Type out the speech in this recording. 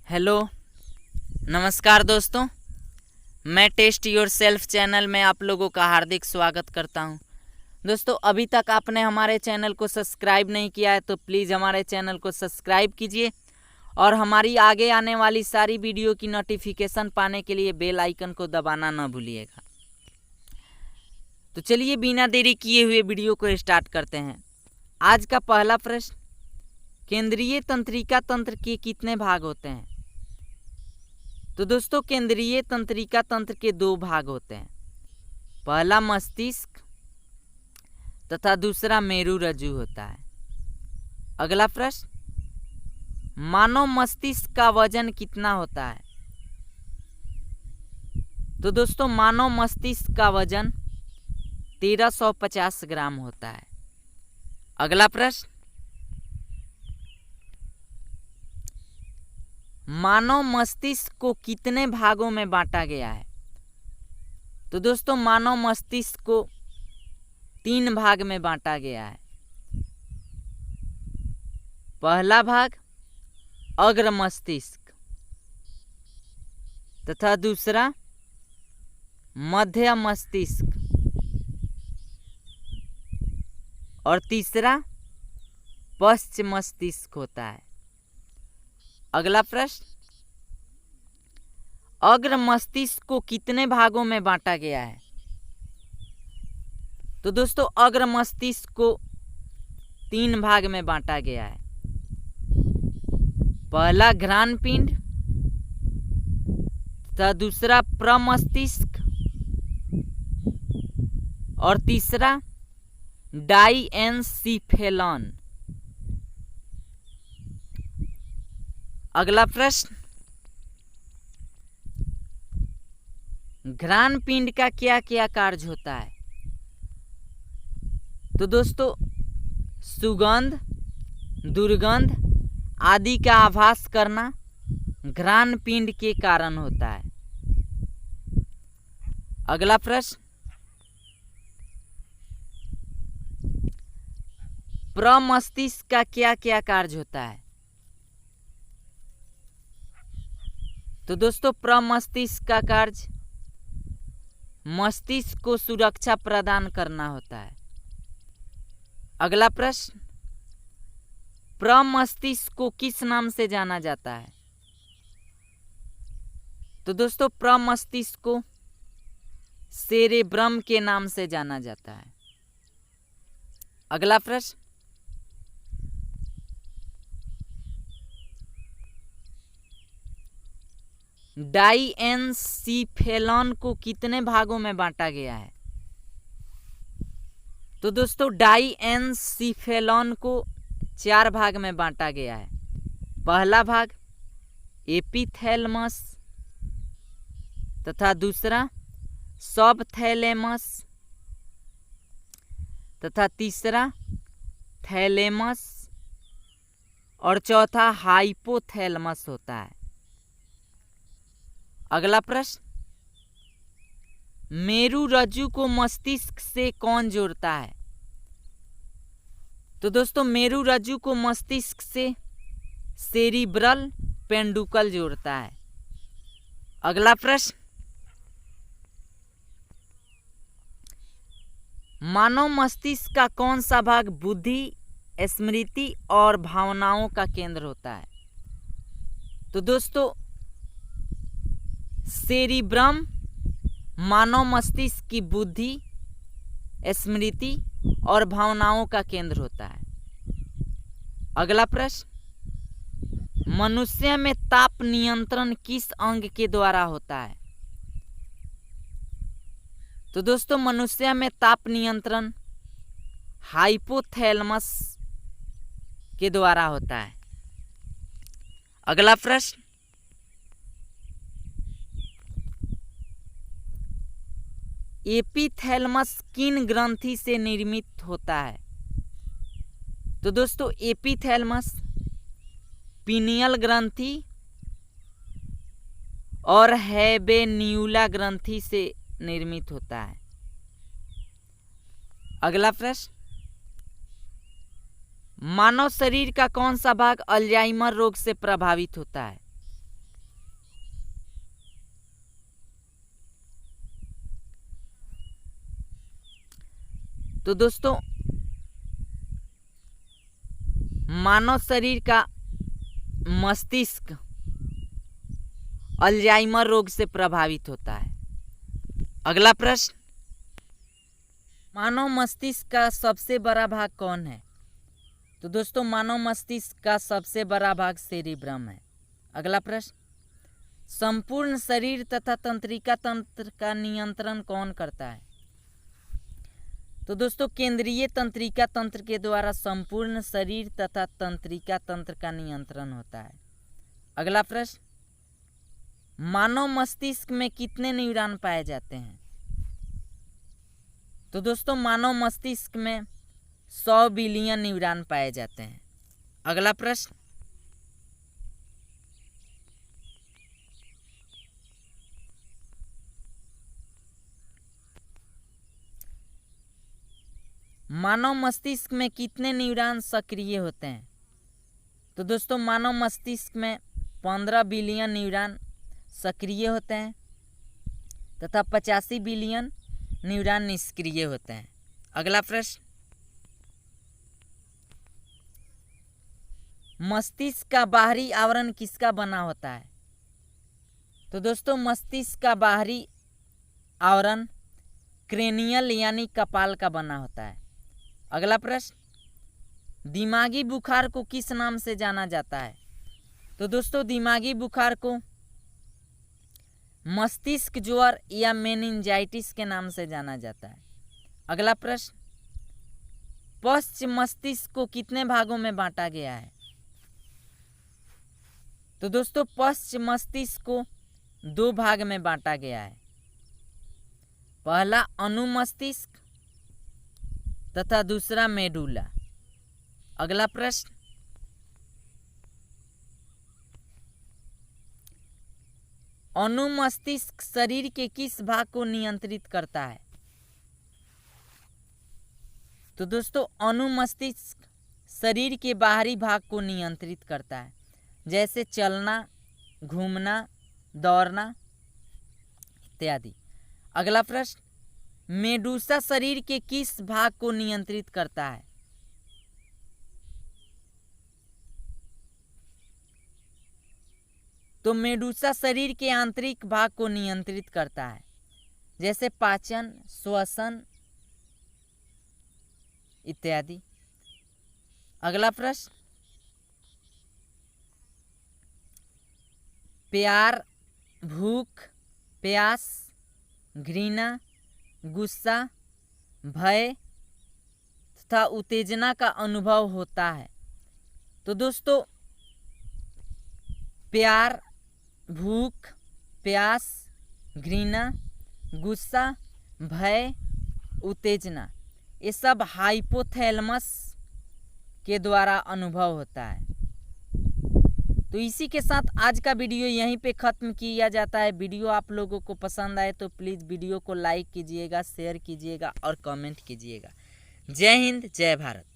Hello, नमस्कार दोस्तों। मैं टेस्ट योर सेल्फ चैनल में आप लोगों का हार्दिक स्वागत करता हूं। दोस्तों, अभी तक आपने हमारे चैनल को सब्सक्राइब नहीं किया है तो प्लीज़ हमारे चैनल को सब्सक्राइब कीजिए और हमारी आगे आने वाली सारी वीडियो की नोटिफिकेशन पाने के लिए बेल आइकन को दबाना न भूलिएगा। तो चलिए बिना देरी किए हुए वीडियो को स्टार्ट करते हैं। आज का पहला प्रश्न, केंद्रीय तंत्रिका तंत्र के कितने भाग होते हैं? तो दोस्तों, केंद्रीय तंत्रिका तंत्र के दो भाग होते हैं। पहला मस्तिष्क तथा दूसरा मेरुरज्जु होता है। अगला प्रश्न, मानव मस्तिष्क का वजन कितना होता है? तो दोस्तों, मानव मस्तिष्क का वजन 1350 ग्राम होता है। अगला प्रश्न, मानव मस्तिष्क को कितने भागों में बांटा गया है? तो दोस्तों, मानव मस्तिष्क को 3 भाग में बांटा गया है। पहला भाग अग्र मस्तिष्क तथा दूसरा मध्य मस्तिष्क और तीसरा पश्च मस्तिष्क होता है। अगला प्रश्न, अग्र मस्तिष्क को कितने भागों में बांटा गया है? तो दोस्तों, अग्र मस्तिष्क को 3 भाग में बांटा गया है। पहला घ्राण पिंड तथा दूसरा प्रमस्तिष्क और तीसरा डाइएन्सीफेलॉन। अगला प्रश्न, घ्राण पिंड का क्या क्या कार्य होता है? तो दोस्तों, सुगंध, दुर्गंध आदि का आभास करना घ्राण पिंड के कारण होता है। अगला प्रश्न, प्रमस्तिष्क का क्या क्या कार्य होता है? तो दोस्तों, प्रमस्तिष्क का कार्य मस्तिष्क को सुरक्षा प्रदान करना होता है। अगला प्रश्न, प्रमस्तिष्क को किस नाम से जाना जाता है? तो दोस्तों, प्रमस्तिष्क को सेरेब्रम के नाम से जाना जाता है। अगला प्रश्न, डाइएन्सीफेलॉन को कितने भागों में बांटा गया है? तो दोस्तों, डाइएन्सीफेलॉन को 4 भाग में बांटा गया है। पहला भाग एपिथैलेमस तथा दूसरा सबथैलेमस तथा तीसरा थैलेमस और चौथा हाइपोथैलेमस होता है। अगला प्रश्न, मेरुरज्जु को मस्तिष्क से कौन जोड़ता है? तो दोस्तों, मेरुरज्जु को मस्तिष्क से सेरिब्रल पेंडुकल जोड़ता है। अगला प्रश्न, मानव मस्तिष्क का कौन सा भाग बुद्धि, स्मृति और भावनाओं का केंद्र होता है? तो दोस्तों, सेरिब्रम मानव मस्तिष्क की बुद्धि, स्मृति और भावनाओं का केंद्र होता है। अगला प्रश्न, मनुष्य में ताप नियंत्रण किस अंग के द्वारा होता है? तो दोस्तों, मनुष्य में ताप नियंत्रण हाइपोथैलेमस के द्वारा होता है। अगला प्रश्न, एपिथैलेमस किन ग्रंथि से निर्मित होता है? तो दोस्तों, एपिथैलेमस पीनियल ग्रंथि और हैबेन्यूला ग्रंथि से निर्मित होता है। अगला प्रश्न, मानव शरीर का कौन सा भाग अल्जाइमर रोग से प्रभावित होता है? तो दोस्तों मानव शरीर का मस्तिष्क अल्जाइमर रोग से प्रभावित होता है। अगला प्रश्न, मानव मस्तिष्क का सबसे बड़ा भाग कौन है? तो दोस्तों मानव मस्तिष्क का सबसे बड़ा भाग सेरिब्रम है। अगला प्रश्न, संपूर्ण शरीर तथा तंत्रिका तंत्र का नियंत्रण कौन करता है? तो दोस्तों केंद्रीय तंत्रिका तंत्र के द्वारा संपूर्ण शरीर तथा तंत्रिका तंत्र का नियंत्रण होता है। अगला प्रश्न, मानव मस्तिष्क में कितने न्यूरॉन पाए जाते हैं? तो दोस्तों मानव मस्तिष्क में 100 बिलियन न्यूरॉन पाए जाते हैं। अगला प्रश्न, मानव मस्तिष्क में कितने न्यूरॉन सक्रिय होते हैं? तो दोस्तों मानव मस्तिष्क में 15 बिलियन न्यूरॉन सक्रिय होते हैं तथा 85 बिलियन न्यूरॉन निष्क्रिय होते हैं। अगला प्रश्न, मस्तिष्क का बाहरी आवरण किसका बना होता है? तो दोस्तों मस्तिष्क का बाहरी आवरण क्रेनियल यानी कपाल का बना होता है। अगला प्रश्न, दिमागी बुखार को किस नाम से जाना जाता है? तो दोस्तों दिमागी बुखार को मस्तिष्क ज्वर या मेनिंजाइटिस के नाम से जाना जाता है। अगला प्रश्न, पश्च मस्तिष्क को कितने भागों में बांटा गया है? तो दोस्तों पश्च मस्तिष्क को 2 भाग में बांटा गया है। पहला अनुमस्तिष्क तथा दूसरा मेडुला। अगला प्रश्न, अनुमस्तिष्क शरीर के किस भाग को नियंत्रित करता है? तो दोस्तों अनुमस्तिष्क शरीर के बाहरी भाग को नियंत्रित करता है, जैसे चलना, घूमना, दौड़ना इत्यादि। अगला प्रश्न, मेडुसा शरीर के किस भाग को नियंत्रित करता है? तो मेडुसा शरीर के आंतरिक भाग को नियंत्रित करता है, जैसे पाचन, श्वसन इत्यादि। अगला प्रश्न, प्यार, भूख, प्यास, घृणा, गुस्सा, भय तथा उत्तेजना का अनुभव होता है। तो दोस्तों प्यार, भूख, प्यास, घृणा, गुस्सा, भय, उत्तेजना ये सब हाइपोथैलेमस के द्वारा अनुभव होता है। तो इसी के साथ आज का वीडियो यहीं पे ख़त्म किया जाता है। वीडियो आप लोगों को पसंद आए तो प्लीज़ वीडियो को लाइक कीजिएगा, शेयर कीजिएगा और कमेंट कीजिएगा। जय हिंद, जय भारत।